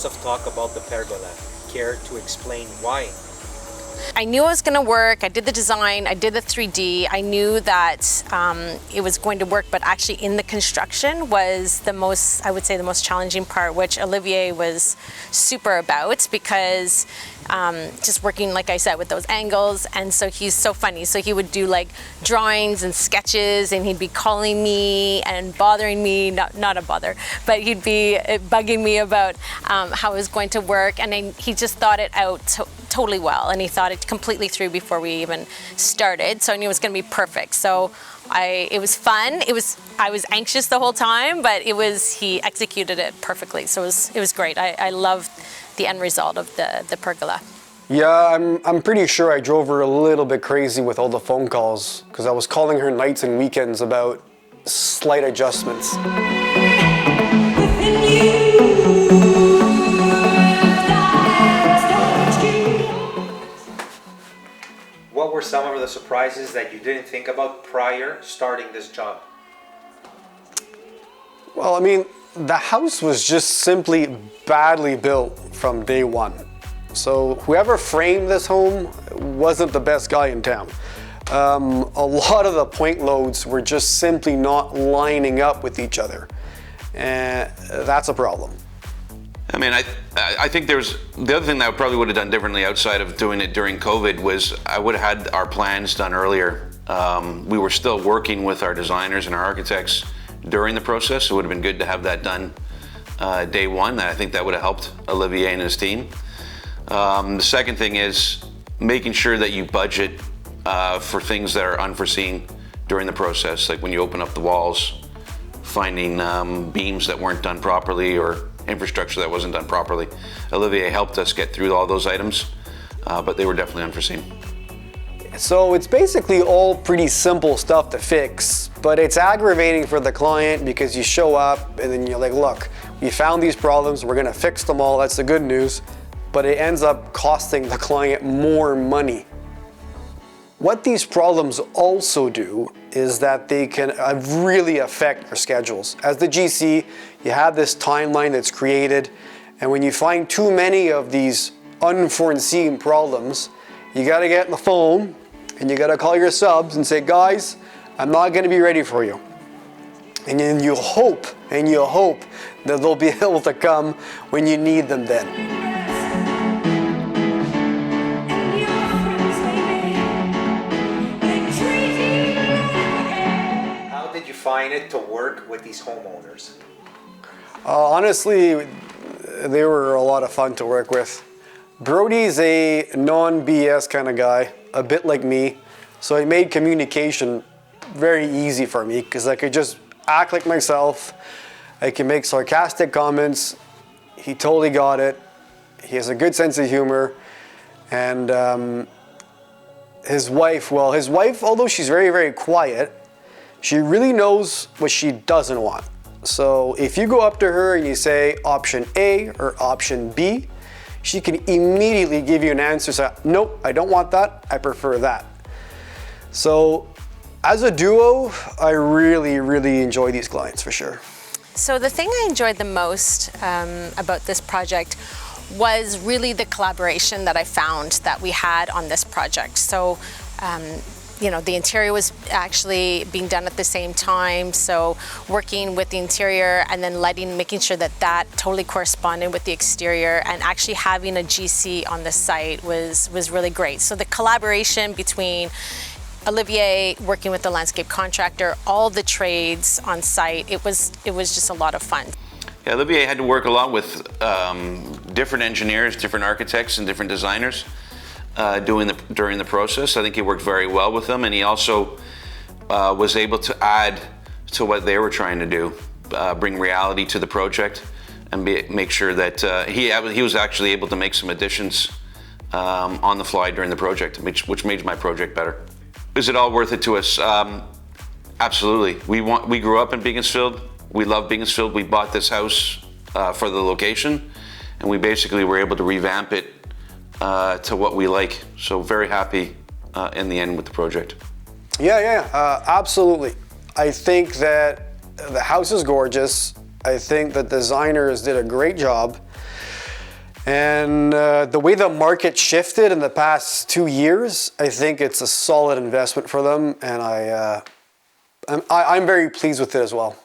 lots of talk about the pergola. Care to explain why? I knew it was going to work. I did the design, I did the 3D. I knew that it was going to work, but actually in the construction was the most, I would say, the most challenging part, which Olivier was super about because just working, like I said, with those angles. And so he's so funny. So he would do like drawings and sketches, and he'd be calling me and bothering me, not a bother, but he'd be bugging me about how it was going to work. And then he just thought it out totally well, and he thought it completely through before we even started. So I knew it was going to be perfect. So it was fun. I was anxious the whole time, but he executed it perfectly. So it was great. I loved the end result of the pergola. Yeah, I'm pretty sure I drove her a little bit crazy with all the phone calls because I was calling her nights and weekends about slight adjustments. What were some of the surprises that you didn't think about prior starting this job? Well, I mean, the house was just simply badly built from day one. So whoever framed this home wasn't the best guy in town. A lot of the point loads were just simply not lining up with each other. And that's a problem. I mean, I think there's the other thing that I probably would have done differently outside of doing it during COVID was I would have had our plans done earlier. We were still working with our designers and our architects during the process. So it would have been good to have that done day one. I think that would have helped Olivier and his team. The second thing is making sure that you budget for things that are unforeseen during the process, like when you open up the walls, finding beams that weren't done properly or infrastructure that wasn't done properly. Olivier helped us get through all those items, but they were definitely unforeseen. So it's basically all pretty simple stuff to fix, but it's aggravating for the client because you show up and then you're like, look, we found these problems, we're gonna fix them all, that's the good news, but it ends up costing the client more money. What these problems also do is that they can really affect your schedules. As the GC, you have this timeline that's created, and when you find too many of these unforeseen problems, you gotta get on the phone and you gotta call your subs and say, guys, I'm not gonna be ready for you. And then you hope that they'll be able to come when you need them then. Find it to work with these homeowners? Honestly, they were a lot of fun to work with. Brody's a non-BS kind of guy, a bit like me, so it made communication very easy for me because I could just act like myself. I can make sarcastic comments. He totally got it. He has a good sense of humor. And his wife, although she's very, very quiet, she really knows what she doesn't want. So if you go up to her and you say option A or option B, she can immediately give you an answer. So, nope, I don't want that, I prefer that. So as a duo, I really, really enjoy these clients for sure. So the thing I enjoyed the most about this project was really the collaboration that I found that we had on this project. So the interior was actually being done at the same time. So working with the interior and then making sure that totally corresponded with the exterior, and actually having a GC on the site was really great. So the collaboration between Olivier working with the landscape contractor, all the trades on site, it was just a lot of fun. Yeah, Olivier had to work a lot with different engineers, different architects, and different designers. During the process. I think he worked very well with them, and he also was able to add to what they were trying to do, bring reality to the project, and make sure that he was actually able to make some additions on the fly during the project, which made my project better. Is it all worth it to us? Absolutely. We grew up in Beaconsfield. We love Beaconsfield. We bought this house for the location, and we basically were able to revamp it to what we like. So very happy in the end with the project. Yeah, absolutely. I think that the house is gorgeous. I think the designers did a great job. And the way the market shifted in the past 2 years, I think it's a solid investment for them, and I'm very pleased with it as well.